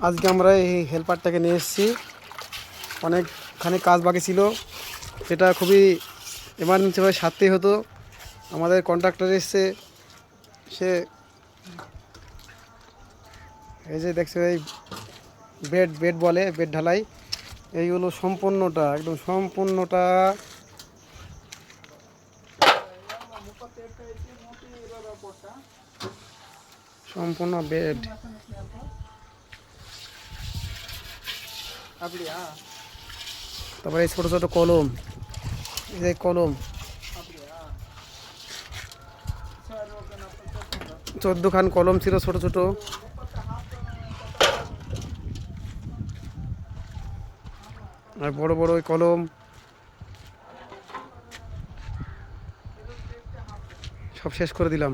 আজকে আমরা এই হেল্পারটাকে নিয়ে এসেছি। অনেকখানি কাজ বাকি ছিল, সেটা খুবই এমার্জেন্সিভাবে সারতেই হতো। আমাদের কন্ট্রাক্টর এসছে, সে এই যে দেখছো এই বেড বলে, বেড ঢালাই এইগুলো সম্পূর্ণটা একদম সম্পূর্ণটা সম্পূর্ণ বেড। তারপরে এই ছোটো ছোটো কলম, এই যে কলম 14খান কলম ছিল ছোট ছোট। আর বড় বড় ওই কলম সব শেষ করে দিলাম।